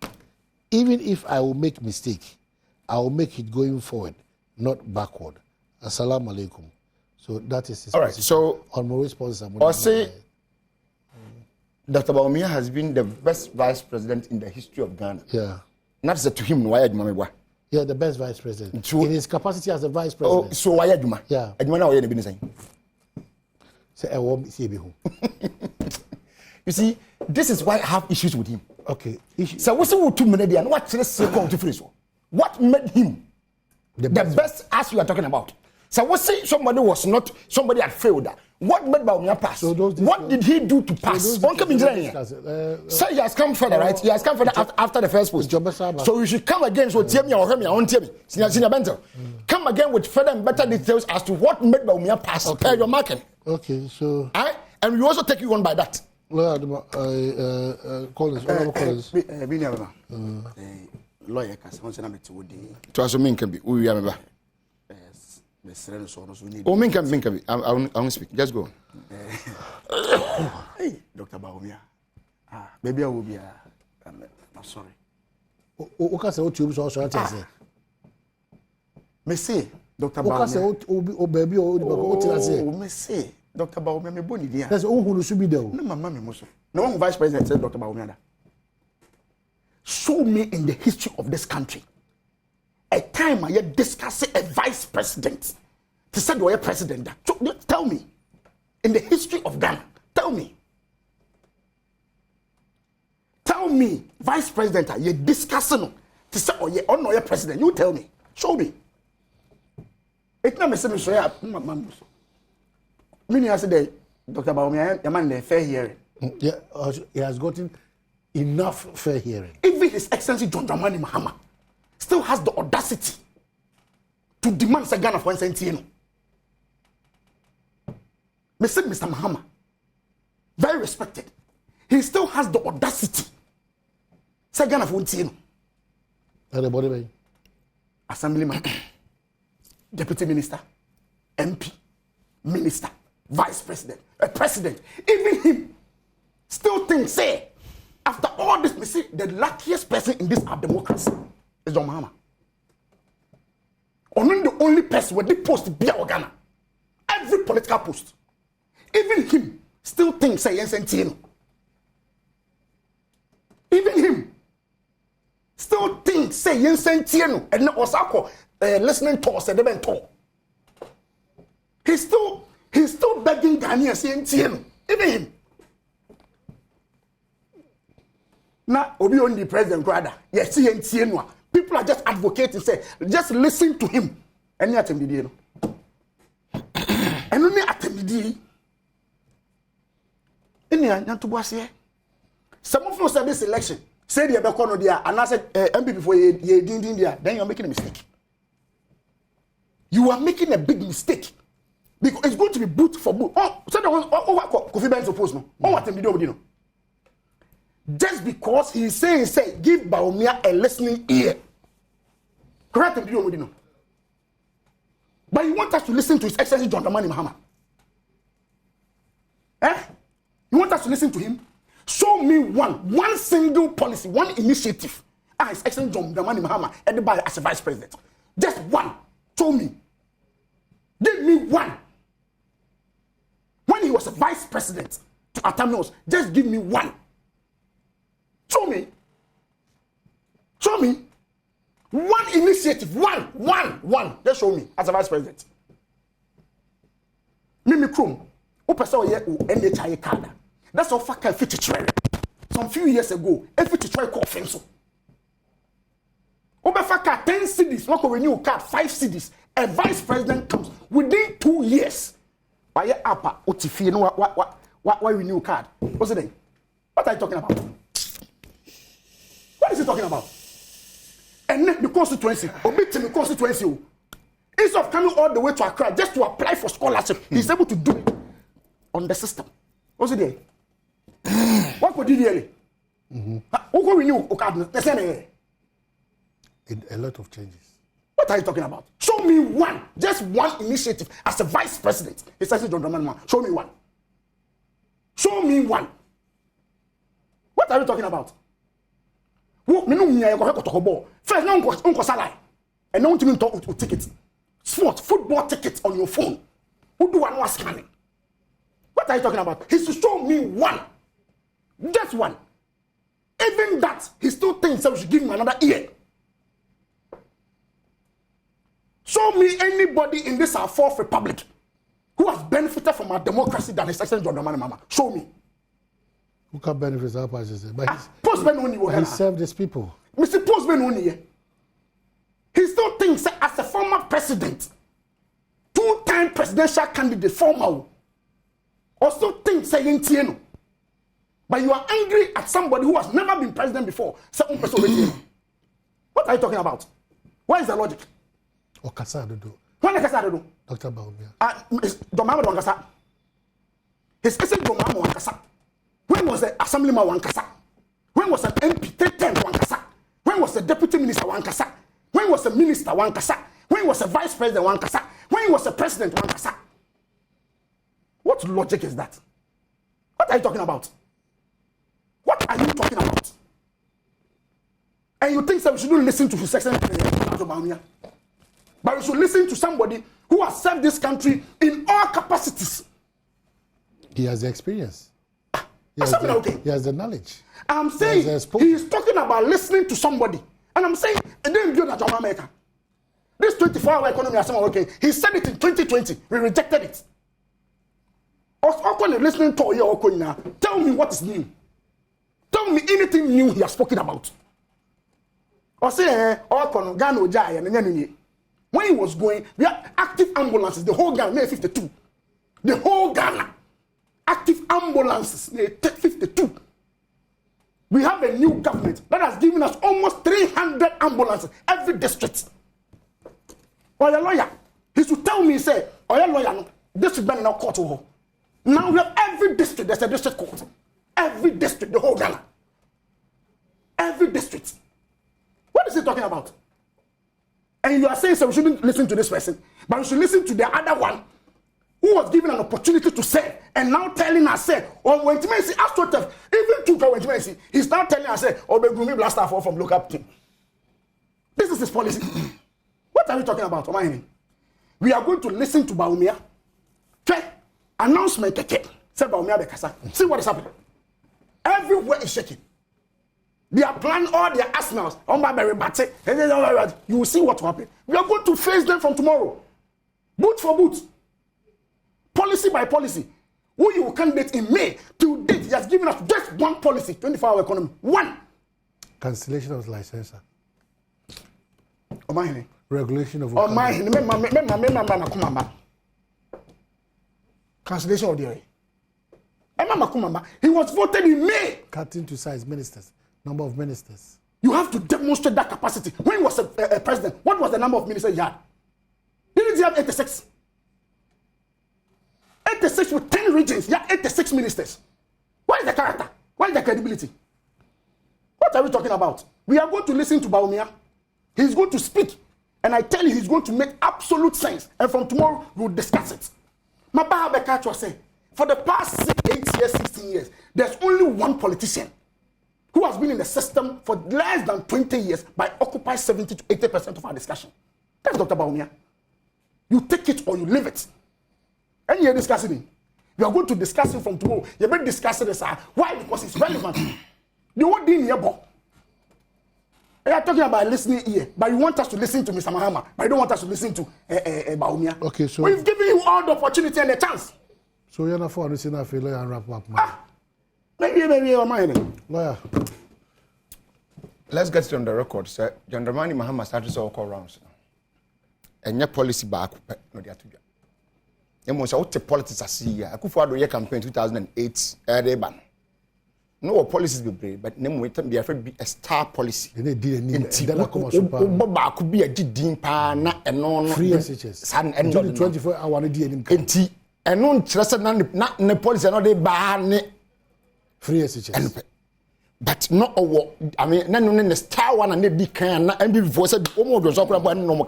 Speaker 3: even if I will make mistake, I will make it going forward, not backward. Assalamu alaikum. So that is his. All right. So on my response, I'll say Dr. Bawumia has been the best vice president in the history of Ghana. Yeah. Not said to him, why Adjuma? Yeah, the best vice president. In his capacity as a vice president. Oh, so why Adjuma? Yeah. Adjuma now you're the saying. Say I won't see you. You see, this is why I have issues with him. Okay. So what's the 2 minutes and what what made him the best as you are talking about? So what say somebody had failed? What made Bawumia pass? So what did he do to pass? So he has come further, right? He has come further after the first post. So you should come again. So tell me or hear me, I won't tell me. Senior Bento, come again with further and better details as to what made Bawumia pass. Okay. Your marking. Okay, so and we also take you on by that. Collins. Lawyer can say to us, can be. We remember. Oh, me can be. I won't speak. Just go. Hey, Dr. Bawumia. Maybe I will be. I'm sorry. Okay, say what you so say. Me say, Dr. Bawumia. Okay, say oh baby oh me say, Dr. Bawumia me boni dia. That's who should be there. No, mama me moso. No one vice president said Dr. Bawumia. Show me in the history of this country a time I discuss a vice president to say you're a president. Tell me in the history of Ghana. Tell me vice president you discussing to say oh yeah or no president. You tell me. Show me. It's not me say me show ya mama. Me I say Dr. Bawumia, your man the fair hearing. Yeah, he has gotten enough fair hearing. Even His Excellency John Dramani Mahama still has the audacity to demand Ghana for $1 Mr. Mahama, very respected, he still has the audacity to Ghana for $1. Assemblyman, Deputy Minister, MP, Minister, Vice President, President, even him still thinks, say, after all this, we see the luckiest person in this our democracy is John Mahama. Only the only person with the post be our Ghana. Every political post, even him still thinks say yes and Even him
Speaker 2: say yen sentie no and osako listening to us and talk. He's still begging Ghanaians sentie no. Even him. Now obi on the president brother. Yes, sentie no. People are just advocating say just listen to him. Any atembidi no. And only atembidi. Any to boss here. Some of us at this election say the Bekono dia and I said MP before you ding there, then you're making a mistake. You are making a big mistake. Because it's going to be boot for boot. Oh, so what Kofi Ben suppose no. Oh, what atembidi no. Just because he's saying say give Baumia a listening ear. Correct atembidi no. But you want us to listen to His Excellency John Dramani Mahama? You want us to listen to him? Show me one single policy, one initiative. His Excellency John Dramani Mahama, everybody as a vice president. Just one. Show me. Give me one. When he was a vice president to Atamios, just give me one. Show me. Show me. One initiative, one. Just show me as a vice president. Mimi Krum, who person ye NHI card. That's all fucking fit to some few years ago, if to try call fenso. Over fucking 10 cities, not renew card, 5 cities. A vice president comes within 2 years. By your upper, Otifi, no what renew card? What's the name? What are you talking about? What is he talking about? And the constituency, omit the constituency. Instead of coming all the way to Accra just to apply for scholarship, he's able to do it on the system. What's it there? What could he really? Who could renew
Speaker 1: A lot of changes.
Speaker 2: What are you talking about? Show me one, just one initiative as a vice president. He says, John Dramani, show me one. Show me one. What are you talking about? First, no one salary, and no one to talk with tickets. Sport, football tickets on your phone. Who do one was scanning? What are you talking about? He should show me one. Just one. Even that, he still thinks that we should give him another ear. Show me anybody in this our fourth republic who has benefited from our democracy than His Excellency John Dramani Mahama. Show me.
Speaker 1: Who can benefit from our policies? But he served his people.
Speaker 2: Mr. Postman only. He still thinks that as a former president, 2-time presidential candidate, former, also thinks saying Tieno. But you are angry at somebody who has never been president before. What are you talking about? What is the logic?
Speaker 1: Okasa do.
Speaker 2: When Okasa do?
Speaker 1: Dr. Baumia.
Speaker 2: Domama Wankasa. His essence Domama Wankasa. When was the assemblyman Wankasa? When was an MP 310 Wankasa? When was the deputy minister Wankasa? When was the minister Wankasa? When was the vice president Wankasa? When was the president Wankasa? What logic is that? What are you talking about? What are you talking about? And you think that we shouldn't listen to His Excellency, but we should listen to somebody who has served this country in all capacities.
Speaker 1: He has the experience. He has the knowledge.
Speaker 2: I'm saying he is talking about listening to somebody. And I'm saying, and then build that America. This 24-hour economy is okay. He said it in 2020. We rejected it. Listening to you now. Tell me what is new. Tell me anything new he has spoken about. Or say, when he was going, we had active ambulances, the whole Ghana, 52. The whole Ghana. Active ambulances, 52. We have a new government that has given us almost 300 ambulances, every district. Or your lawyer, he should tell me, say, or your lawyer, no, this should be in our court. Now we have every district, there's a district court. Every district, the whole Ghana. Every district. What is he talking about? And you are saying, so we shouldn't listen to this person, but we should listen to the other one who was given an opportunity to serve, and now telling us, say, oh, when Timensi asked even took when Timensi, he's now telling us, say, oh, Begumi blaster fall from local team. This is his policy. What are we talking about, Omahini? We are going to listen to Baumia. Okay? Announcement, say Baumia Bekasa. See what is happening. Everywhere is shaking. They are planning all their arsenals. You will see what will happen. We are going to face them from tomorrow. Boot for boot. Policy by policy. Who you will candidate in May to date, he has given us just one policy, 24-hour economy. One.
Speaker 1: Cancellation of licensor.
Speaker 2: Omahine.
Speaker 1: Regulation of
Speaker 2: Omahine. Cancellation of the He was voted in May.
Speaker 1: Cutting to size ministers. Number of ministers.
Speaker 2: You have to demonstrate that capacity. When he was a president, what was the number of ministers he had? Didn't he have 86? 86 with 10 regions. He had 86 ministers. Where is the character? Where is the credibility? What are we talking about? We are going to listen to Bawumia. He's going to speak. And I tell you, he's going to make absolute sense. And from tomorrow, we'll discuss it. Mabaha Bekacho say, for the past 8 years, 16 years, there's only one politician who has been in the system for less than 20 years by occupying 70 to 80% of our discussion. That's Dr. Bawumia. You take it or you leave it. And you're discussing it. You are going to discuss it from tomorrow. You're going to discuss it. Why? Because it's relevant. You won't be in here, but you are talking about listening here, but you want us to listen to Mr. Mahama, but you don't want us to listen to Bawumia.
Speaker 1: Okay, so
Speaker 2: we've given you all the opportunity and the chance.
Speaker 1: So you're not for listening to lawyer and wrap up.
Speaker 2: Maybe your mind.
Speaker 1: Lawyer.
Speaker 3: Let's get it on the record, sir. John Dramani Mahama started all call rounds. And your policy back, no, they are together. You must out the politics as here. I could follow your campaign 2008, Ereban. No policies be brave, but name wait be afraid be a star policy.
Speaker 1: They did
Speaker 3: Boba could be a GD pana and non
Speaker 1: free SHS.
Speaker 3: San and
Speaker 1: 24-hour DNM.
Speaker 3: And non trusted not the policy and all they ban
Speaker 1: free SHS.
Speaker 3: But not a war. I mean, none in the star one and they be can and be voiced almost about no more.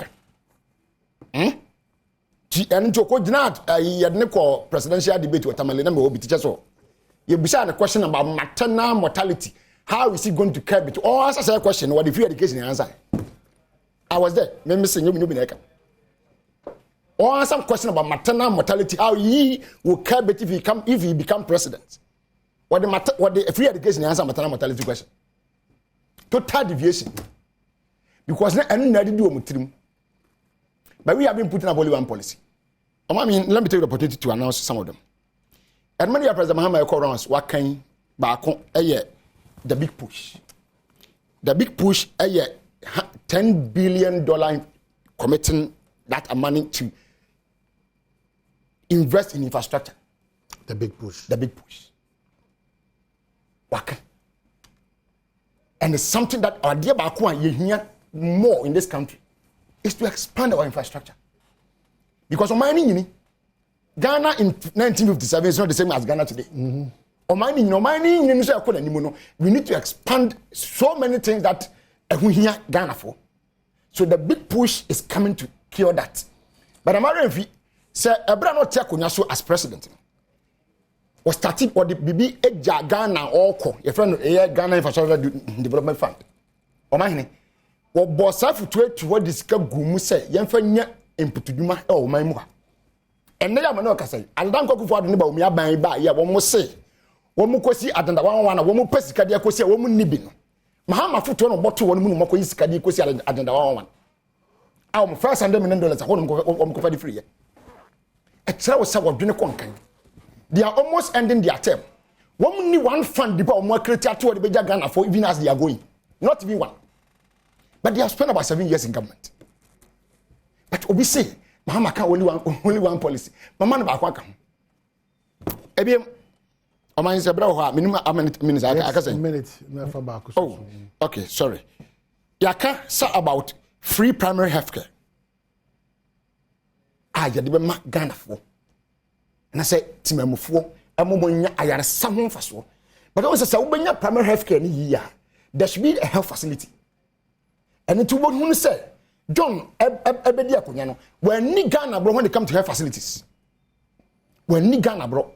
Speaker 3: And to coordinate a presidential debate with Tamalina will be teachers. You beside the question about maternal mortality. How is he going to curb it? Or answer a question, what if you education answer? I was there. Maybe saying you or answer some question about maternal mortality. How he will curb it if he become president. What the free education answer maternal mortality question? Total deviation. Because any do a but we have been putting up only one policy. I mean, let me take the opportunity to announce some of them. And many of President Mahama call rounds, what can back on the big push. The big push, $10 billion committing that money to invest in infrastructure.
Speaker 1: The big push.
Speaker 3: The big push. Waka. And it's something that our dear Bakwa, you hear more in this country, is to expand our infrastructure. Because of mining, Ghana in 1957 is not the same as Ghana today. We need to expand so many things that we hear Ghana for. So the big push is coming to cure that. But I'm not say Abraham Tiakunyaso as president. Was started or the BB Ghana or your friend Ghana Infrastructure Development Fund. Omahine. Or bossa to what this gumu say, Yanfanya input to Duma or my mua. And then I'm not say, I don't go for the Nibba, my by ya one more say. One more question at the one more Pesicadia Cosia, woman Nibin. Mahama foot on a bottle one more Cosia Cosia at the one. Our first $100 at home for the free. A child was somewhat dinner conquering. They are almost ending their term. Only one fund the more criteria to the Beja Ghana for even as they are going. Not even one. But they have spent about 7 years in government. But we say, Mahama can't only one policy. Mama no bakwa kan. Ebiem, Oman is a bra minimum minutes I can say.
Speaker 1: Minute, back.
Speaker 3: Oh, okay, sorry. Yaka say about free primary healthcare. You de be Ghana for. And I say timamufo amomonya ayare samon faso. But also say ubenya primary healthcare ni year. There should be a health facility. And it will who say John ebedi akonya no when ni Ghana bro when it come to health facilities. When ni Ghana bro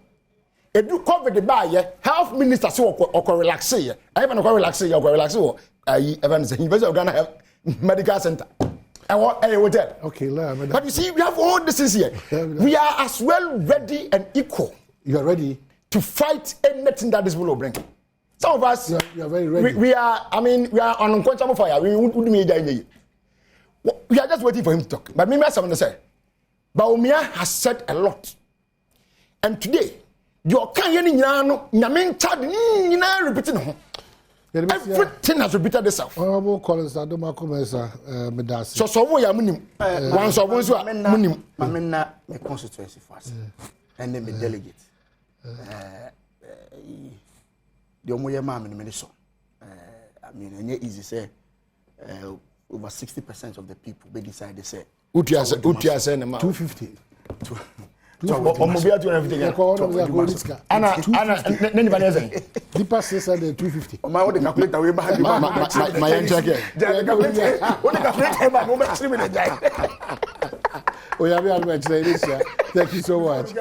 Speaker 3: edu COVID ba ye health minister say okọ relax ye. I even okọ relax ye okọ relax wo even say University of Ghana Health Medical Center.
Speaker 1: Okay,
Speaker 3: but you see, we have all this is here. We are as well ready and equal.
Speaker 1: You are ready
Speaker 3: to fight anything that this will bring. Some of us,
Speaker 1: you are very ready.
Speaker 3: we are unquenchable fire. We wouldn't need any. We are just waiting for him to talk. But maybe someone say, Baumia has said a lot. And today, your Kanyano, Yamin Chad, repeating. Everything has repeated itself.
Speaker 1: Honorable Collins, Adom Mpensenpensemu.
Speaker 3: So we are minim. Once of us are minim.
Speaker 2: Mamena, my constituency first. And then my delegate. The Omoya Mam in Minnesota. I mean, it's easy to say over 60% of the people they decide to say.
Speaker 3: Utia say
Speaker 1: 250.
Speaker 3: Omobia to everything. Anna, anybody say?
Speaker 1: Deeper says 250.
Speaker 2: My what the calculator we behind
Speaker 3: my check here.
Speaker 2: What the calculator my moment 3 minutes.
Speaker 1: Oh, yeah, we are going to this year. Thank you so much.